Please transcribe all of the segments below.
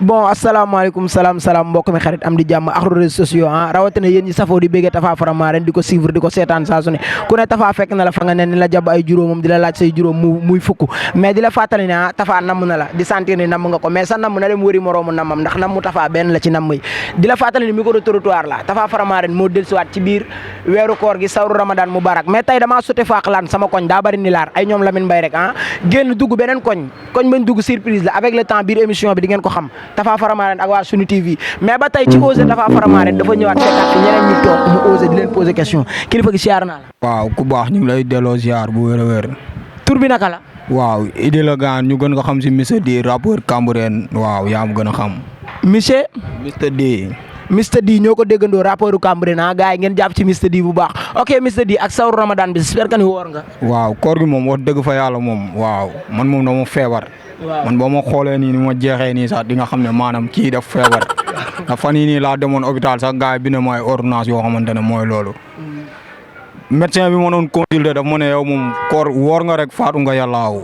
bon asalaamaaleykum salaam mbokk mi xarit am di jàmm ak réseaux sociaux rawatina yéen ñi safoo di béggee Tapha Faramareen di ko suivre di ko seetaan saa su ne ku ne Tapha fekk na la fa nga ne ni la jàpp ay juróomam di la laaj say juróom muy fukk mais di la fàttali ne Tapha namm na la di sentir ni namm nga ko mais sa namm na dem wëri moroomu nammam ndax nammu Tapha benn la ci namm yi di la fàttali ni micro trottoir la Tapha Faramareen moo dellusiwaat ci biir weeru koor gi sawru Ramadan Mubarak mais tey damaa sote faaxlaan sama koñ daa bari ni laar ay ñoom Lamine Mbaye rek génn dugg beneen koñ bañ dugg surprise la avec le temps biir émission bi di ngeen ko xam Tapha Faramareen ak waa Sunu TV mais ba tey ci osé Tapha Faramareen dafa ñëwaat fekkaat fi ñeneen ñu toog mu osé di leen poser question kilifa gi siyaar naa la. waaw ku baax ñu ngi lay delloo ziar bu wér a wér. tur bi naka la. waaw Idi la gaan ñu gën ko xam si Mr D rappeur Cambérène waaw yaa ma gën a xam. monsieur. Mr D. Mr D ñoo ko déggandoo rappeur Cambérène gars yi ngeen jàpp ci Mr D bu baax ok Mr D ak sawru Ramadan bi j'espère que ni woor nga. waaw koor gi moom wax dëgg fa yàlla moom waaw man moom dama feebar. waaw man boo ma xoolee nii ni ma jeexee nii sax di nga xam ne maanaam kii daf feebar. ndax fan yii nii laa demoon hôpital sax gars yi bind ma ay ordonnance yoo xamante ne mooy loolu. médecin bi ma doon consulter daf ma ne yow moom koor woor nga rek faatu nga yàllaaw.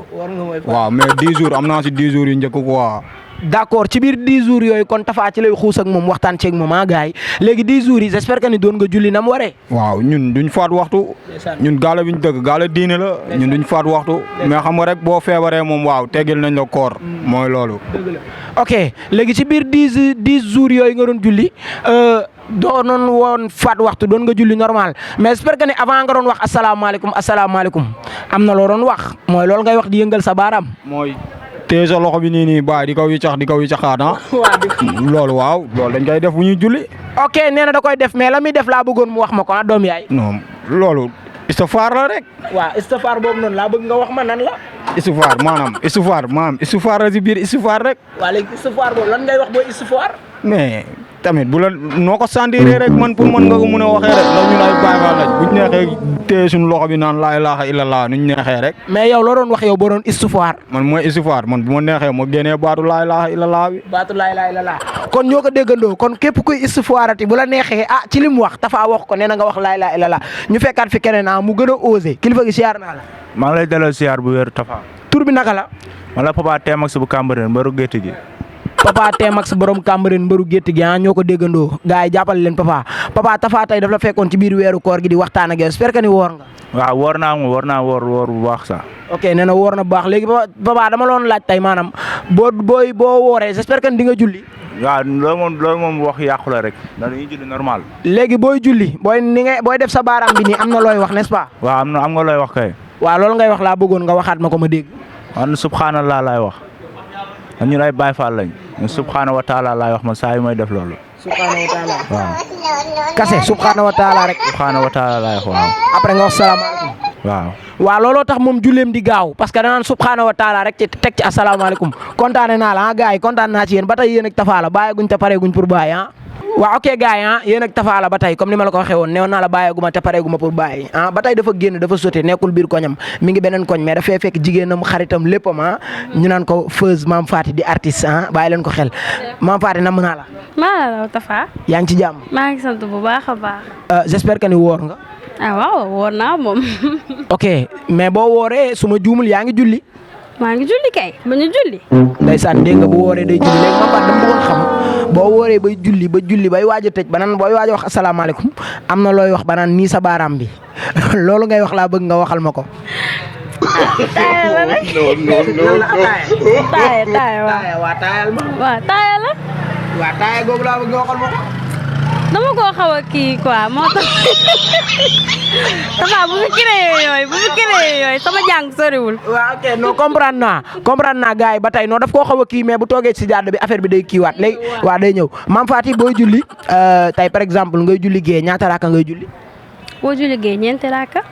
waaw mais 10 jours am naa si 10 jours yu njëkk quoi. d'accord ci biir 10 jours yooyu kon Tapha ci lay xuus ak moom waxtaan ceeg moom gars yi léegi 10 jours yi j'espère que ni doon nga julli na mu waree. waaw ñun duñ faat waxtu. ñun gaale bi ñu dëkk gaale diine la. ñun duñ faat waxtu. mais xam nga rek boo feebaree moom waaw teggil nañ la koor. mooy loolu. ok léegi ci biir 10 jours yooyu nga doon julli doonoon woon faat waxtu doon nga julli normal mais j'espère que ni avant nga doon wax asalaamaaleykum am na loo doon wax mooy loolu ngay wax di yëngal sa baaraam. mooy. tee sa loxo bi nii baay di ko wiccaxaat loolu waaw loolu dañ koy def bu ñuy julli. ok nee na da koy def mais la muy def laa bëggoon mu wax ma ko doom yaay. non loolu istifaar la rek. waaw istifaar boobu noonu laa bëgg nga wax ma nan la. istifaar la si biir istifaar rek. waaw léegi istifaar boobu lan ngay wax booy istifaar. mais tamit bu la noo ko sentiree rek man pour mën nga ko mën a waxee rek ndax ñun ay baay faal lañ buñ neexee téye suñu loxo bi naan laa ilaaha illallah nuñ neexee rek. mais yow loo doon wax yow boo doon istifaar. man mooy istifaar man bu ma neexee ma génnee baatu laa ilaaha illallah bi. baatu laa ilaaha illallah kon ñoo ko déggandoo kon képp kuy istifaarati bu la neexee ci li mu wax Tapha wax ko nee na nga wax laa ilaaha illallah ñu fekkaat fi keneen mu gën a osé kilifa gi siyaar naa la. maa ngi lay delloo siyaar bu wér Tapha. tur bi naka la. man la Papa Tmax bu Cambérène mbaru gétt gi. Papa Tmax borom Cambérène mbaru gétt gi ñoo ko déggandoo gars yi jàppale leen Papa Tapha tey daf la fekkoon ci biir weeru koor gi di waxtaan ak yow j'espère que ni woor nga. waaw woor naa woor bu baax sax. ok nee na woor na bu baax léegi Papa dama loon laaj tey maanaam boo wooree j'espère que ni di nga julli. waaw loolu moom wax yàqu la rek ndax dañuy julli normal. léegi booy julli booy def sa baaraam bi nii am na looy wax n'est-ce pas. waaw am nga looy wax kay. waaw loolu ngay wax laa bëggoon nga waxaat ma ko ma dégg. man subhanallah laay wax ñun ay Baay Faal lañ subhanahu wa taala laay wax man saa yu may def loolu. subhanahu wa taala. waaw. kase subhanahu wa taala rek. subhanahu wa taala laay wax waaw. après nga wax salaamaaleykum. waaw looloo tax moom julleem di gaaw parce que danaan subhanahu wa taala rek ci teg ci asalaamaaleykum kontaane naa la gars yi kontaan naa ci yéen ba tey yéen ak Tapha la bàyyeeguñ te pareeguñ pour bàyyi waaw ok gars yi yéen ak Tapha la ba tey comme ni ma la ko waxee woon newoon naa la bàyyeeguma te pareeguma pour bàyyi ba tey dafa génn dafa sote nekkul biir koñam mi ngi beneen koñ mais dafay fekk jigéenam xaritam léppam ñu naan ko Feuz Mame Faty di artiste bàyyi leen ko xel Mame Faty namm naa la. maa la Tapha. yaa ngi ci jàmm. maa ngi sant bu baax a baax. j'espère que ni woor nga. waaw woor naa moom. ok mais boo wooree su ma juumul yaa ngi julli. maa ngi julli kay ba ñu julli. ndeysaan dégg nga bu wooree day julli léegi Mame Faty dama bëggoon xam boo wooree bay julli bay waaj a tëj ba naan booy waaj a wax asalaamaaleykum am na looy wax ba naan nii sa baaraam bi loolu ngay wax laa bëgg nga waxal ma ko. taaya la rek. taaya waaw taayal ma. waaw taaya la. waaw taaya googu laa bëgg nga waxal ma ko. dama koo xaw a kii quoi moo tax Tapha bu fi créé yooyu sama jàng soriwul. waaw ok non comprendre naa gars yi ba tey non daf koo xaw a kii mais bu toogee ci jàdd bi affaire bi day kiiwaat léegi waaw day ñëw Mame Faty booy julli tey par exemple ngay julli gée ñaata raaka ngay julli. boo julli gée ñeenti raaka.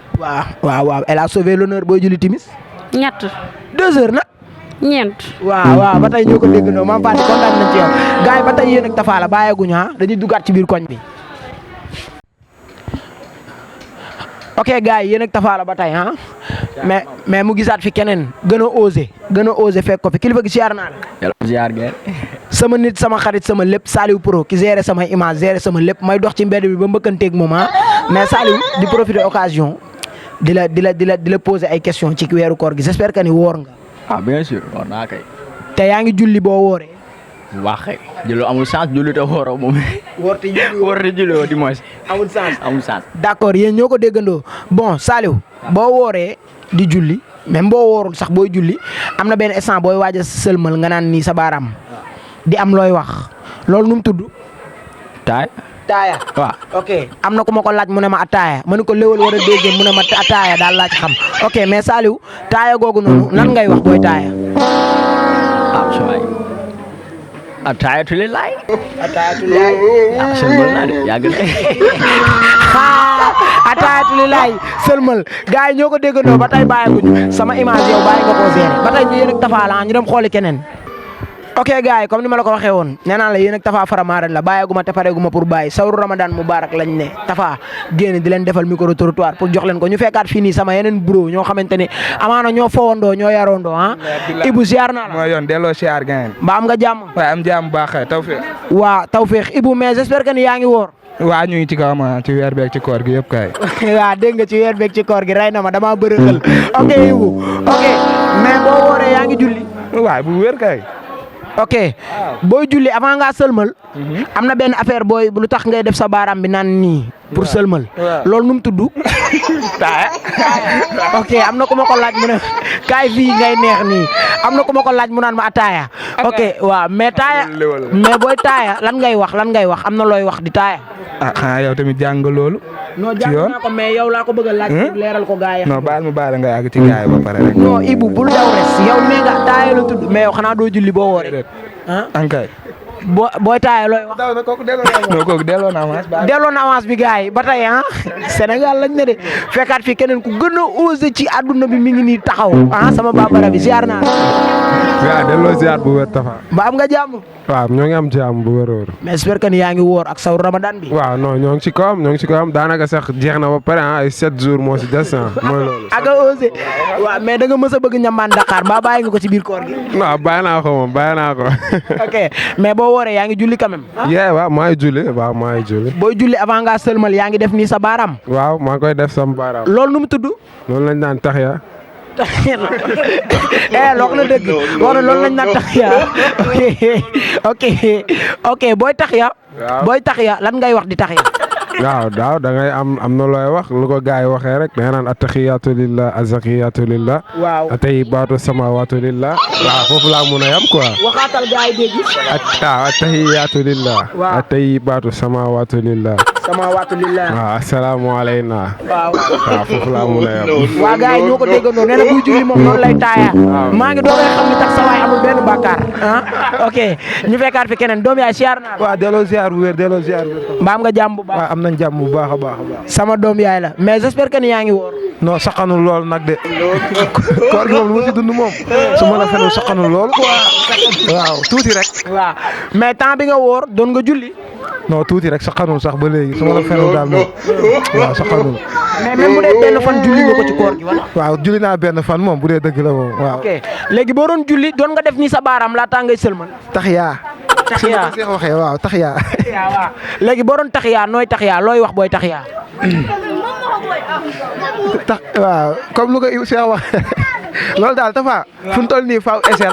waaw elle a sauvé l'honneur booy julli timis. ñett. 2 heures nag. ñeent. waaw ba tey ñoo ko déggandoo Mame Faty kontaan nañ ci yow gars yi ba tey yéen ak Tapha la bàyyeeguñu dañuy duggaat ci biir koñ bi. ok gars yi yéen ak Tapha la ba tey mais mu gisaat fi keneen gën a osé fekk ko fi kilifa gi siyaar naa la. yàlla ziar ngeen. sama nit sama xarit sama lépp Saliou Pro ki géré sama image géré sama lépp may dox ci mbedd bi ba mbëkkanteeg moom mais Saliou di profiter occasion di la poser ay questions ci weeru koor gi j'espère que ni woor nga. bien sûr war naa kay. te yaa ngi julli boo wooree. bu baax kay julli amul chance julli te wooroo moom. woor te julli woor te julli woo di moins. amul chance amul chance. d'accord yéen ñoo ko déggandoo bon Saliou boo wooree di julli même boo woorul sax booy julli am na benn instant booy waaj a sëlmal nga naan nii sa baaraam di am looy wax loolu nu mu tudd. taay. taaya waaw. ok am na ku ma ko laaj mu ne ma ataaya ma ne ko léwal war a dégg mu ne ma ataaya daal laaj xam ok mais Saliou taaya googu noonu nan ngay wax booy taaya. waay ataayatu lillaay. ataayatu lillaay. sëlmal naa de yàgg na. ataayatu lillaay sëlmal gars yi ñoo ko déggandoo ba tey bàyyikuñu sama image yow bàyyi nga koo gérer ba tey ñu yéen ak Tapha la ñu dem xooli keneen. ok gars yi comme ni ma la ko waxee woon nee naa la yéen ak Tapha Faramareen la bàyyeeguma te pareeguma pour bàyyi sawru Ramadan Mubarak lañ ne Tapha génn di leen defal micro trottoir pour jox leen ko ñu fekkaat fii nii sama yeneen bro ñoo xamante ne amaana ñoo fowandoo ñoo yarandoo ah. Ibou ziar naa la. mooy yoon delloo siyaar gain. mbaa am nga jàmm. waaye am jàmm baax kay tawfeex. waa tawfeex Ibou mais j'espère que ni yaa ngi woor. waa ñu ngi ci kawam ci weer beeg ci koor gi yëpp kay. waaw dégg nga ci weer beeg ci koor gi rey na ma damaa bëri xel ok Ibou ok mais boo wooree yaa ngi julli. waay bu wér kay. ok booy julli avant ngaa sëlmal. am na benn affaire booy lu tax ngay def sa baaraam bi naan nii. pour sëlmal. loolu nu mu tudd. taaya. ok am na ku ma ko laaj mu ne kaay fii ngay neex nii am na ku ma ko laaj mu naan ma ataaya. ok waaw mais taaya mais booy taaya lan ngay wax am na looy wax di taaya. ah xanaa yow tamit jàng nga loolu. non jàng naa ko mais yow laa ko bëgg a laaj. leeral ko gaa yi. non baal ma baal nga yàgg ci gaa yi ba pare rek. non Ibou bul daw res yow nee nga taaya la tudd mais yow xanaa doo julli boo wooree. ankay. booy taaya looy wax. non kooku delloo na avance. delloo na avance bi gars yi ba tey ah Sénégal lañ ne de fekkaat fi keneen ku gën a osé ci àdduna bi mi ngi nii taxaw ah sama babara bi ziar naa. waaw delloo ziar bu wér Tapha. ba am nga jàmm. waaw ñoo ngi am jàmm bu wér-wér. mais j'espère que ni yaa ngi woor ak sawru Ramadan bi. waaw non ñoo ngi ci kawam daanaka sax jeex na ba pare ay 7 jours moo si des mooy loolu. ak a osé waaw mais da nga mës a bëgg ñambaan Dakar mbaa bàyyi nga ko ci biir koor gi. waaw bàyyi naa ko moom bàyyi naa ko. ok mais boo wooree yaa ngi julli quand même. waaw maa ngi julli booy julli avant ngaa sëlmal yaa ngi def nii sa baaraam. waaw maa ngi koy def sama baaraam. loolu nu mu tudd. loolu lañ naan taxiya. loo xam ne dëgg wax na loolu lañ naan taxiya ok booy taxiya. booy taxiya lan ngay wax di taxiya. waaw da ngay am na looy wax lu ko gars yi waxee rek da nga naan attaxiyaatu lillah azakiyatu lillah. waaw atayibaatu samawaatu lillah. waaw foofu laa mun a yam quoi. waxaatal gars yi dégg. attahiyaatu lillah. waaw atayibaatu samawaatu lillah. samawaatu lillah. waaw asalaamaaleykum. waaw foofu laa mun a yam. waa gars yi ñoo ko déggandoo nee na buy julli moom noonu lay taaya. maa ngi doogay xam ni tax sa waay amul benn bàkkaar ok ñu fekkaat fi keneen doom yaay siyaar naa la. waaw delloo ziar bu wér delloo ziar bu wér. mbaam nga jàmm bu baax. waaw am nañ jàmm bu baax a baax a baax. sama doom yaay la mais j'espère que ni yaa ngi woor. non saxanul lool nag de. koor gi moom lu ma ci dund moom. su ma la fenul saxanul lool. waaw tuuti rek. waaw mais temps bi nga woor doon nga julli. non tuuti rek saxanul sax ba léegi su ma la fenul daal moom waaw saxanul. mais même bu dee benn fan julli nga ko ci koor gi wala. waaw julli naa benn fan moom bu dee dëgg la moom waaw. ok léegi boo doon julli doon nga def nii sa baaraam laataa ngay sëlmal. taxiya. taxiya su ma ko waxee waaw taxiya. waaw léegi boo doon taxiya nooy taxiya looy wax booy taxiya. waaw comme lu ko Cheikh wax loolu daal Tapha fu mu toll nii faaw esel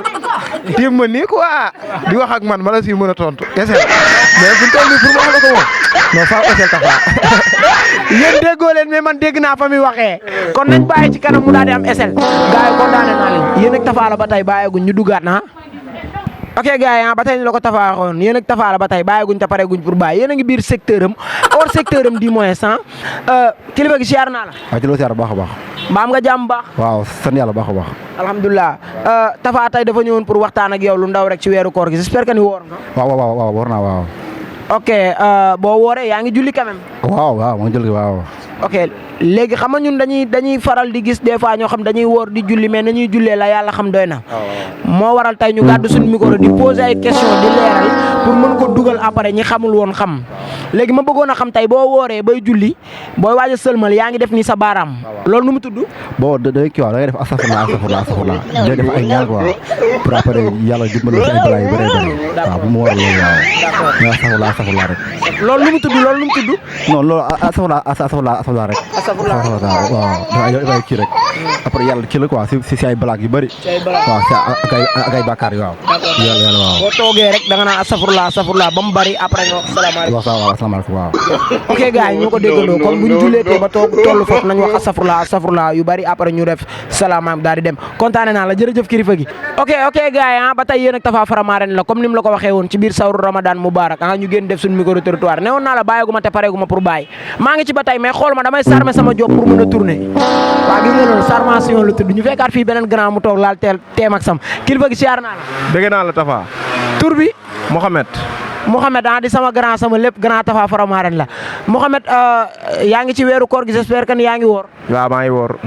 tiim ma nii quoi di wax ak man ma la si mën a tontu esel mais fu mu toll nii pour ma wax la ko moom non faaw esel Tapha. yéen déggoo leen mais man dégg naa fa muy waxee kon nañ bàyyi ci kanam mu daal di am esel gars yi kontaane naa leen yéen ak Tapha la ba tey bàyyeeguñ ñu duggaat na ok gars yi ba tey ni la ko Tapha waxoon yéen ak Tapha la ba tey bàyyeeguñ te pareeguñ pour bàyyi yéen a ngi biir secteur am hors secteur am du moins kilifa gi siyaar naa la. waaw ci loolu siyaar baax a baax. mbaam nga jàmm baax. waaw sant yàlla baax a baax. alhamdulilah Tapha tey dafa ñëwoon pour waxtaan ak yow lu ndaw rek ci weeru koor gi j'espère que ni woor nga. waaw woor naa waaw. ok boo wooree yaa ngi julli quand même. waaw maa ngi julli waaw. ok léegi xam nga ñun dañuy faral di gis des fois ñoo xam dañuy woor di julli mais nañuy jullee la yàlla xam doy na. moo waral tey ñu gàddu suñu micro di poser ay question di leeral pour mën ko dugal après ñi xamul woon xam léegi ma bëggoon a xam tey boo wooree bay julli booy waaj a sëlmal yaa ngi def nii sa baaraam loolu nu mu tudd. boo da ngay kii waaw da ngay def astafurlah day def ay ñaan quoi pour après yàlla dimbali la si ay balaa yu bëree bëri waaw bu mu war loolu waaw mais astafurlah rek. loolu nu mu tudd non loolu astafurlah rek. waaw dafa ay kii rek après yàlla kii la quoi si ay balaak yu bëri. waaw si ak ay bàkkaar yi waaw. yàlla waaw. boo toogee rek da nga naan astafurlah ba mu bëri après nga wax salaamaaleykum. waaw asalaamaaleykum waaw. ok gars yi ñoo ko déggandoo kon bu ñu julleetee ba toll foofu nañ wax astafurlah yu bëri après ñu def salaamaaleykum daal di dem kontaane naa la jërëjëf kilifa gi. ok gars yi ba tey yéen ak Tapha Faramareen la comme ni mu la ko waxee woon ci biir sawru Ramadan Mubarak ñu génn def suñu micro territoire ne woon naa la bàyyiguma te pareeguma pour bàyyi maa ngi ci ba tey mais xool ma damay sarme sama job pour mën a tourner waaw gis nga loolu sarmation la tudd ñu fekkaat fii beneen grand mu toog laal teem ak sam kilifa gi siyaar naa la. dégg naa la Tapha. tur bi. Mohamed di sama grand sama lépp grand Tapha Faramareen la Mohamed yaa ngi ci weeru koor gi j'espère que ni yaa ngi woor. waaw maa ngi woor.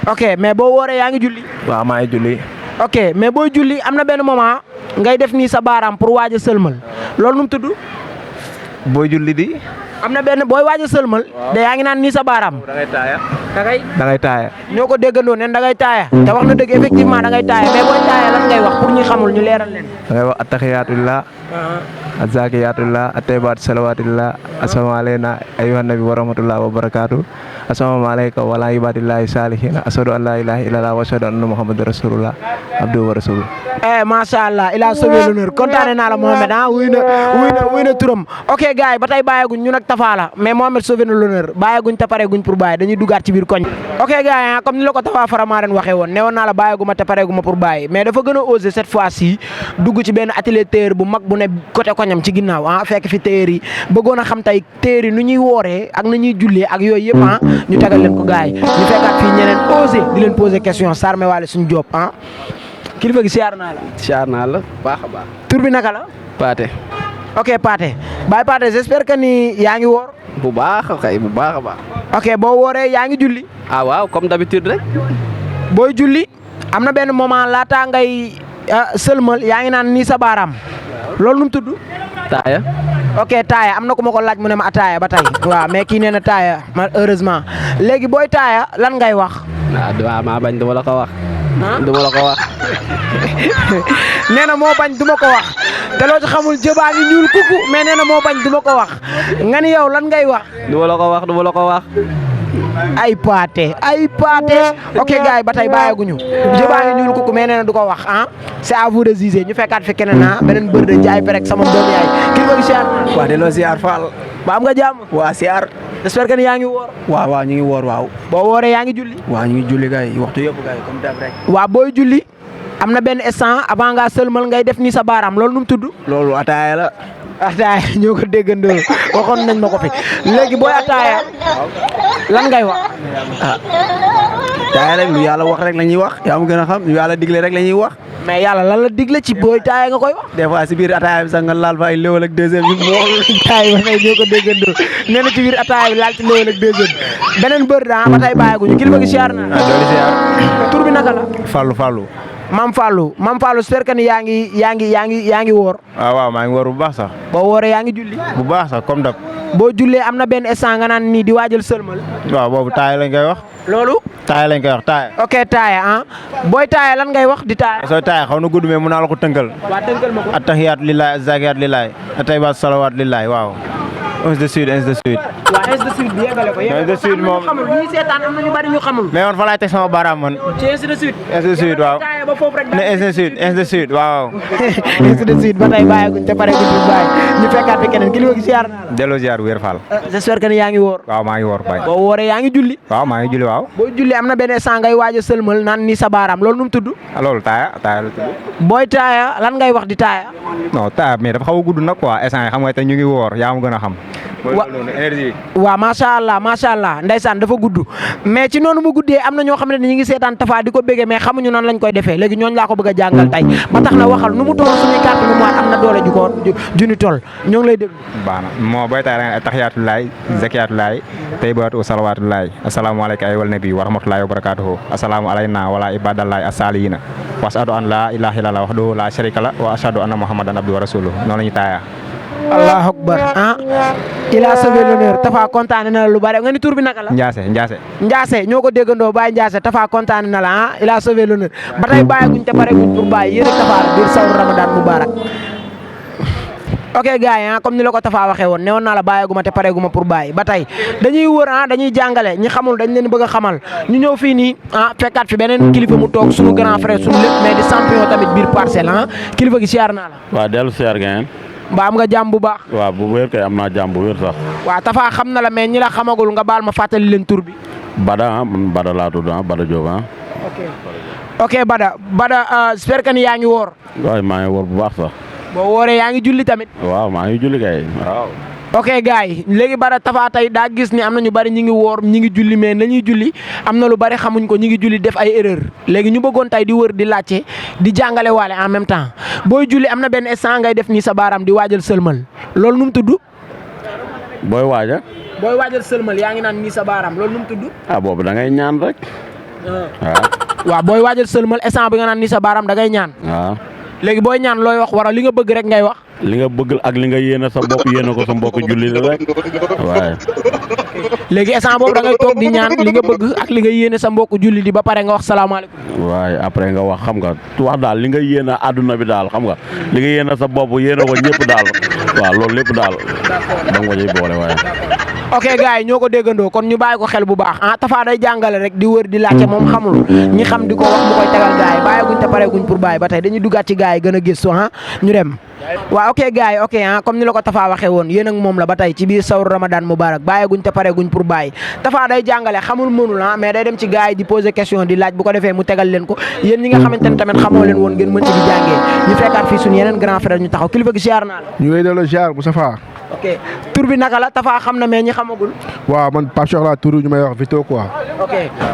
ok mais boo wooree yaa ngi julli. waaw maa ngi julli. ok mais booy julli am na benn moment ngay def nii sa baaraam pour waaj a sëlmal loolu nu mu tudd. booy julli di. am na benn booy waaj a sëlmal. de yaa ngi naan nii sa baaraam. da ngay taaya. da ngay taaya. ñoo ko déggandoo nen da ngay taaya. te wax na dëgg effectivement da ngay taaya mais booy taaya lan ngay wax pour ñi xamul ñu leeral leen. da ngay wax attaxiyaatullah. azakiyatullah ataybat salawatullah assalamu alayna ayyuhan nabi wa rahmatullahi wa barakatuh assalamu alayka wa ala ibadillahi salihin ashhadu an la ilaha illallah wa ashhadu anna muhammadar rasulullah abduhu wa rasuluh. Masha Allah il a sauvé l'honneur kontaane naa la Mohamed wuy na turam ok gars yi ba tey bàyyeeguñ ñu nag Tapha la mais Mohamed sauvé na l'honneur bàyyeeguñ te pareeguñ pour bàyyi dañuy dugaat ci biir koñ. ok gars yi comme ni la ko Tapha Faramareen waxee woon ne woon naa la bàyyeeguma te pareeguma pour bàyyi mais dafa gën a osé cette fois-ci dugg ci benn atelier tailleur bu mag bu ne côté koñam ci ginnaaw fekk fi tailleur yi bëggoon a xam tey tailleur yi nu ñuy wooree ak nu ñuy jullee ak yooyu yëpp ñu tegal leen ko gars yi ñu fekkaat fii ñeneen osé di leen poser question sarme waale suñu job kilifa gi siyaar naa la. siyaar naa la baax a baax. tur bi naka la. Paate. ok Paate Baye Paate j'espère que ni yaa ngi woor. bu baax kay bu baax a baax. ok boo wooree yaa ngi julli. waaw comme d'habitude rek. booy julli am na benn moment laata ngay sëlmal yaa ngi naan nii sa baaraam loolu nu mu tudd. taaya. ok taaya am na ku ma ko laaj mu ne ma ataaya ba tey. waaw mais kii nee na taaya heureusement léegi booy taaya lan ngay wax. waaw maa bañ duma la ko wax. duma la ko wax. nee na moo bañ duma ko wax te loo ci xamul jëbaa ngi ñuul kuku mais nee na moo bañ duma ko wax nga ni yow lan ngay wax. duma la ko wax. ay paate ok gars yi ba tey bàyyeeguñu jëbaa ngi ñuul kuku mais nee na du ko wax c'est à vous de juger ñu fekkaat fi keneen beneen bër de jaay perek sama doom yaay kii bëgg siyaar. waa delloo siyaar Fall. ba am nga jàmm. waa siyaar. j'espère que ni yaa ngi woor. waaw ñu ngi woor waaw. boo wooree yaa ngi julli. waaw ñu ngi julli gars yi waxtu yëpp gars yi comme dab rek. waa booy julli am na benn instant avant ngaa sëlmal ngay def nii sa baaraam loolu nu mu tudd. loolu ataaya la. ataaya ñoo ko déggandoo waxoon nañ ma ko fi léegi booy ataaya lan ngay wax. taaya rek lu yàlla wax rek la ñuy wax yaa ma gën a xam lu yàlla digle rek la ñuy wax. mais yàlla lan la digle ci booy taaya nga koy wax. des fois si biir ataaya bi sax nga laal fa ay léwal ak deuxième bi moo taay ba tey ñoo ko déggandoo nee na ci biir ataaya bi laal ci léwal ak deuxième beneen bër ba tey bàyyeeguñu kilifa gi siyaar na. doole siyaar. tur bi naka la. Fallou. Mam Fallou j'espère que ni yaa ngi woor. waaw maa ngi woor bu baax sax. boo wooree yaa ngi julli. bu baax sax comme dab. boo jullee am na benn instant nga naan nii di waajal sëlmal. waaw boobu taaya lañ koy wax. loolu. taaya lañ koy wax taaya. ok taaya booy taaya lan ngay wax di taaya. soo taaya xaw na gudd mais mun naa la ko tënkal. waa tënkal ma ko. attahiyaatu lillahi azzakiyaatu lillahi atayyibaatu salawaatu lillahi waaw. ainsi de suite. waaw ainsi de suite bi yeggale ko. ainsi de suite moom xamul ñi seetaan am na ñu bari ñu xamul. mais man fa laay teg sama baaraam man. ci ainsi de suite. ainsi de suite waaw. ne ainsi de suite waaw. ainsi de suite ba tey bàyyeeguñ te pare guñ ci bàyyi ñu fekkaat fi keneen kilifa gi siyaar naa la. delloo ziar wér Fall. j'espère que ni yaa ngi woor. waaw maa ngi woor bay. boo wooree yaa ngi julli. waaw maa ngi julli waaw. boo julli am na benn instant ngay waaj a sëlmal naan ni sa baaraam loolu nu mu tudd. loolu taaya la tudd. booy taaya lan ngay wax di taaya. non taaya mais dafa xaw a gudd nag quoi instant yi xam nga te ñu ngi woor yaa ma gën a xam. énergie. waaw macha allah ndeysaan dafa gudd mais ci noonu mu guddee am na ñoo xam ne ñu ngi seetaan Tapha di ko béggee mais xamuñu nan lañ koy defee léegi ñooñu laa ko bëgg a jàngal tey ba tax na waxal nu mu toll suñuy carte nu mu waat am na doole ju ni toll ñoo ngi lay déglu. baax na moo booy taaya da nga taxiyaatu laay zakiyaatu laay tayyibaatu salawaatu laay asalaamaaleykum ay wal nabi wa rahmatullahi wa barakaatuhu asalaamu alayna wala ibadallahi asaalihina wa ashhadu an la ilaha illallah wahdahu la sharika la wa ashhadu anna muhammadan abduhu wa rasuluhu noonu la ñu taaya allahu akbar il a sauvé l'honneur Tafa kontaane na la lu bare nga ni tur bi naka la. Ndiasse ñoo ko déggandoo Baye Ndiasse Tafa kontaane na la il a sauvé l'honneur ba tey bàyyeeguñ te pare guñ pour bàyyi yéen a Tafa biir sawru Ramadan Mubarak. ok gars yi comme ni la ko Tafa waxee woon newoon naa la bàyyeeguma te pareeguma pour bàyyi ba tey dañuy wër dañuy jàngale ñi xamul dañ leen bëgg a xamal ñu ñëw fii nii fekkaat fi beneen kilifa mu toog suñu grand frère suñu lépp mais di champion tamit biir parcelle kilifa gi siyaar naa la. waaw dellu siyaar ngeen. mbaa am nga jàmm bu baax. waaw bu wér kay am naa jàmm bu wér sax. waaw Tafa xam na la mais ñi la xamagul nga baal ma fàttali leen tur bi. Bada man Bada laa tudd Bada Diop ok Bada j'espère que ni yaa ngi woor. waaw maa ngi woor bu baax sax. boo wooree yaa ngi julli tamit. waaw maa ngi julli kay waaw. ok gars yi léegi Bada Tafa tey daa gis ni am na ñu bari ñi ngi woor ñi ngi julli mais nañuy julli am na lu bari xamuñ ko ñi ngi julli def ay erreur léegi ñu bëggoon tey di wër di laajte di jàngale waale en même temps booy julli am na benn instant ngay def nii sa baaraam di waajal sëlmal loolu nu mu tudd. booy waajal sëlmal yaa ngi naan nii sa baaraam loolu nu mu tudd. boobu da ngay ñaan rek. waaw booy waajal sëlmal instant bi nga naan nii sa baaraam da ngay ñaan. waaw. léegi booy ñaan looy wax wala li nga bëgg rek ngay wax. li nga bëgg ak li nga yéene sa bopp yéene ko sa mbokk julli la rek waaye. léegi instant boobu da ngay toog di ñaan li nga bëgg ak li nga yéene sa mbokk julli di ba pare nga wax salaamaaleykum. waaye après nga wax xam nga wax daal li nga yéene àdduna bi daal xam nga li nga yéene sa bopp yéene ko ñëpp daal waaw loolu lépp daal da nga ko ciy boole waaye. ok gars yi ñoo ko déggandoo kon ñu bàyyi ko xel bu baax Tafa day jàngale rek di wër di laajte moom xamul ñi xam di ko wax mu koy tegal gars yi bàyyeeguñ te pareeguñ pour bàyyi ba tey dañuy duggaat ci gars yi gën a gëstu ñu dem. waaw ok gars yi ok comme ni la ko Tafa waxee woon yéen ak moom la ba tey ci biir sawru Ramadan Mubarak bàyyeeguñ te pareeguñ pour bàyyi Tafa day jàngale xamul mënul mais day dem ci gars yi di poser question di laaj bu ko defee mu tegal leen ko yéen ñi nga xamante ne tamit xamoo leen woon ngeen mën ci di jàngee ñu fekkaat fii suñu yeneen grand frère ñu taxaw kilifa gi ziar naa la. ñu ngi delloo ziar Moustapha. ok tur bi naka la Tafa xam na mais ñi xamagul. waaw man Pape Cheikh laa tur ñu may wax Vito quoi. ok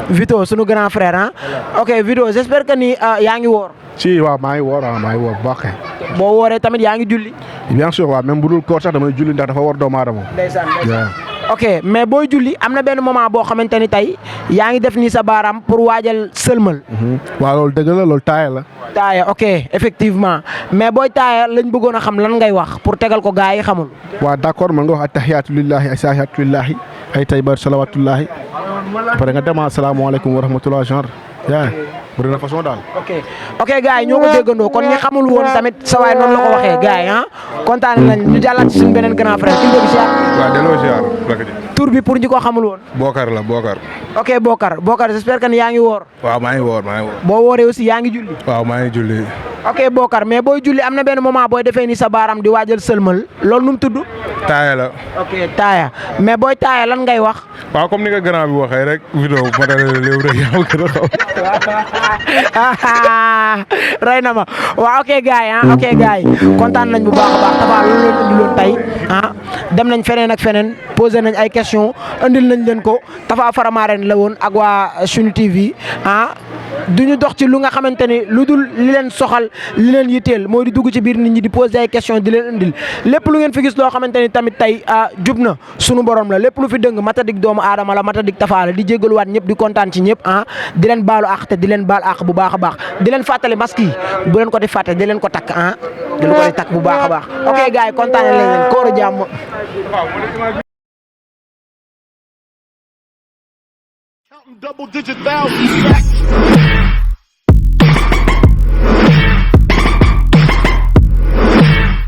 Vito sunu grand frère ok Vito j'espère que ni yaa ngi woor. si waaw maa ngi woor bu baax kay. boo wooree tamit yaa ngi julli. bien sûr waaw même bu dul koor sax damay julli ndax dafa war doomu aadama. ndeysaan ok mais booy julli am na benn moment boo xamante ni tey yaa ngi def nii sa baaraam pour waajal sëlmal. waaw loolu dëgg la loolu taaya la. taaya ok effectivement mais booy taaya lañ bëggoon a xam lan ngay wax pour tegal ko gaa yi xamul. waaw d'accord man nga wax attahiyaatu lillahi ay saahiyaatu lillahi ay tayyibaatu salawaatullahi après nga dem asalaamaaleykum wa rahmatullah genre yaa bëri na façon daal. ok gars yi ñoo ko déggandoo kon ñi xamul woon tamit sa waay noonu la ko waxee gars yi kontaan nañ ñu jàllaat ci suñu beneen grand frère kii boobu ziar. waaw delloo ziar. tur bi pour ñi ko xamul woon. Bokar la Bokar. ok Bokar j'espère que ni yaa ngi woor. waaw maa ngi woor. boo wooree aussi yaa ngi julli. waaw maa ngi julli. ok Bokar mais booy julli am na benn moment booy defee ni sa baaraam di waajal sëlmal loolu nu mu tudd. taaya la. ok taaya mais booy taaya lan ngay wax. waaw comme ni nga grand bi waxee rek vidéo bu ma dalee léew rek yaa gën a xaw. rey na ma waaw ok gars yi kontaan nañ bu baax a baax Tafa loolu leen indiloon tey dem nañ feneen ak feneen posé nañ ay question indil nañ leen ko Tafa Faramareen la woon ak waa Sunu TV duñu dox ci lu nga xamante ni lu dul li leen soxal li leen yitteel mooy di dugg ci biir nit ñi di posé ay question di leen indil lépp lu ngeen fi gis loo xamante ni tamit tey jub na sunu borom la lépp lu fi dëng matadik doomu aadama la matadik Tafa la di jégaluwaat ñëpp di kontaan ci ñëpp di leen baalu àq te di leen baal àq bu baax a baax di leen fàttali masque yi bu leen ko di fàtte di leen ko takk di leen ko di takk bu baax a baax ok gars yi kontaan nañ leen kóoru jàmm. Double digit thousands.